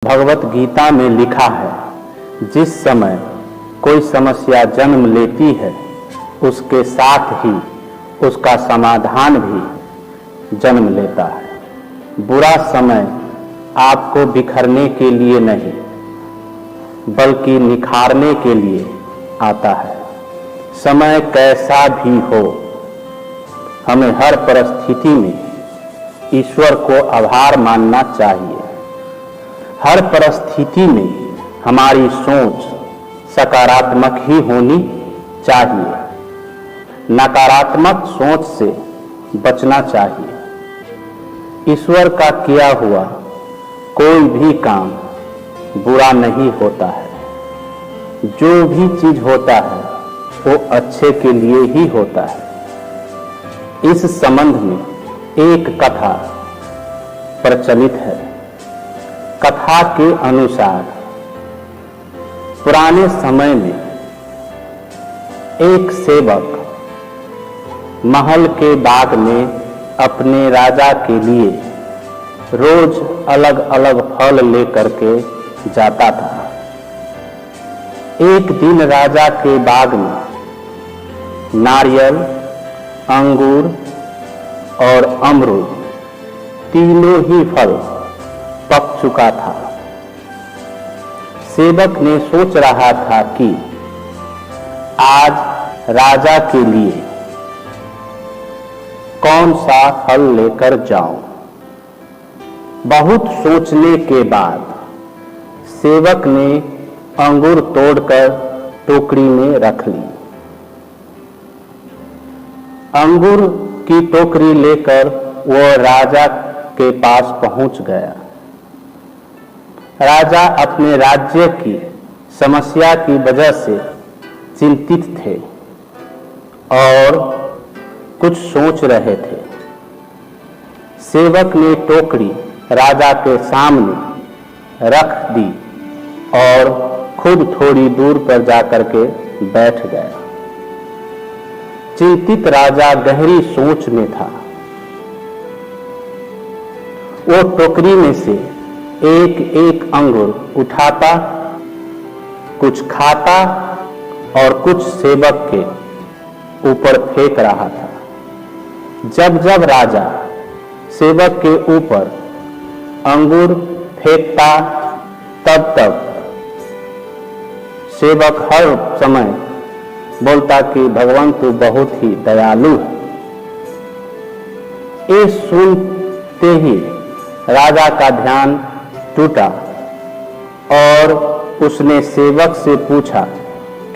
भगवत गीता में लिखा है, जिस समय कोई समस्या जन्म लेती है उसके साथ ही उसका समाधान भी जन्म लेता है। बुरा समय आपको बिखरने के लिए नहीं बल्कि निखारने के लिए आता है। समय कैसा भी हो, हमें हर परिस्थिति में ईश्वर को आभार मानना चाहिए। हर परिस्थिति में हमारी सोच सकारात्मक ही होनी चाहिए, नकारात्मक सोच से बचना चाहिए। ईश्वर का किया हुआ कोई भी काम बुरा नहीं होता है। जो भी चीज होता है वो अच्छे के लिए ही होता है। इस संबंध में एक कथा प्रचलित है। कथा के अनुसार पुराने समय में एक सेवक महल के बाग में अपने राजा के लिए रोज अलग अलग फल लेकर के जाता था। एक दिन राजा के बाग में नारियल, अंगूर और अमरूद तीनों ही फल पक चुका था। सेवक ने सोच रहा था कि आज राजा के लिए कौन सा फल लेकर जाऊं। बहुत सोचने के बाद सेवक ने अंगूर तोड़कर टोकरी में रख ली। अंगूर की टोकरी लेकर वो राजा के पास पहुंच गया। राजा अपने राज्य की समस्या की वजह से चिंतित थे और कुछ सोच रहे थे। सेवक ने टोकरी राजा के सामने रख दी और खुद थोड़ी दूर पर जाकर के बैठ गया। चिंतित राजा गहरी सोच में था। वो टोकरी में से एक एक अंगूर उठाता, कुछ खाता और कुछ सेवक के ऊपर फेंक रहा था। जब जब राजा सेवक के ऊपर अंगूर फेंकता तब तब सेवक हर समय बोलता कि भगवान तू बहुत ही दयालु है। ये सुनते ही राजा का ध्यान टूटा और उसने सेवक से पूछा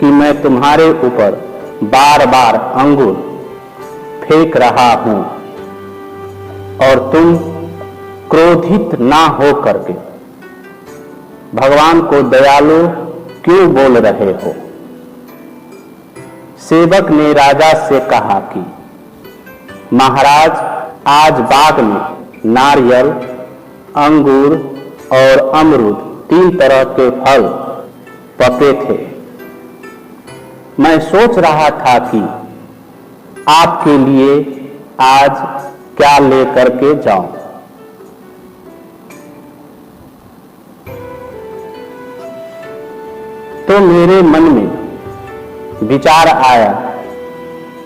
कि मैं तुम्हारे ऊपर बार बार अंगूर फेंक रहा हूं और तुम क्रोधित ना हो करके भगवान को दयालु क्यों बोल रहे हो। सेवक ने राजा से कहा कि महाराज, आज बाग में नारियल, अंगूर और अमरूद 3 तरह के फल पके थे। मैं सोच रहा था कि आपके लिए आज क्या लेकर के जाऊं। तो मेरे मन में विचार आया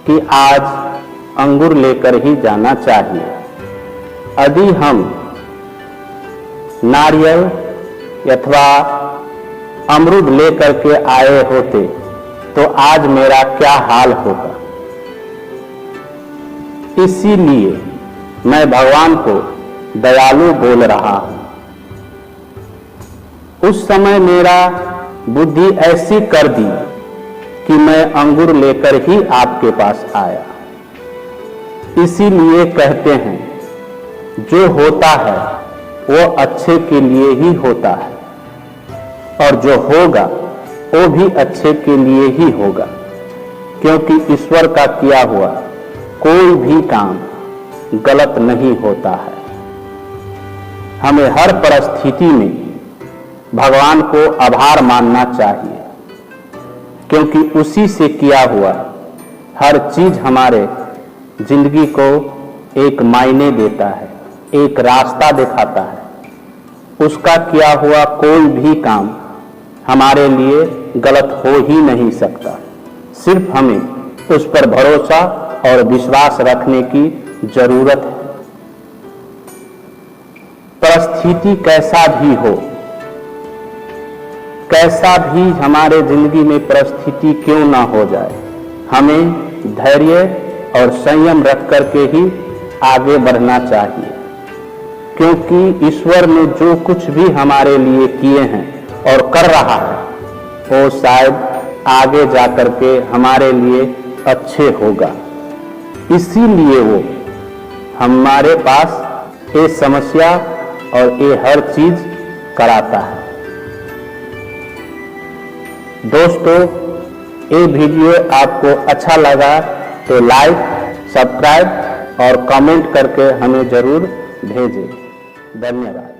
कि आज अंगूर लेकर ही जाना चाहिए। यदि हम नारियल अथवा अमरूद लेकर के आए होते तो आज मेरा क्या हाल होगा। इसीलिए मैं भगवान को दयालु बोल रहा हूं। उस समय मेरा बुद्धि ऐसी कर दी कि मैं अंगूर लेकर ही आपके पास आया। इसीलिए कहते हैं, जो होता है वो अच्छे के लिए ही होता है और जो होगा वो भी अच्छे के लिए ही होगा, क्योंकि ईश्वर का किया हुआ कोई भी काम गलत नहीं होता है। हमें हर परिस्थिति में भगवान को आभार मानना चाहिए, क्योंकि उसी से किया हुआ हर चीज हमारे जिंदगी को एक मायने देता है, एक रास्ता दिखाता है। उसका किया हुआ कोई भी काम हमारे लिए गलत हो ही नहीं सकता। सिर्फ हमें उस पर भरोसा और विश्वास रखने की जरूरत है। परिस्थिति कैसा भी हो, कैसा भी हमारे जिंदगी में परिस्थिति क्यों ना हो जाए, हमें धैर्य और संयम रख करके ही आगे बढ़ना चाहिए, क्योंकि ईश्वर ने जो कुछ भी हमारे लिए किए हैं और कर रहा है वो शायद आगे जाकर के हमारे लिए अच्छे होगा। इसीलिए वो हमारे पास ये समस्या और ये हर चीज कराता है। दोस्तों, ये वीडियो आपको अच्छा लगा तो लाइक, सब्सक्राइब और कमेंट करके हमें जरूर भेजें। धन्यवाद।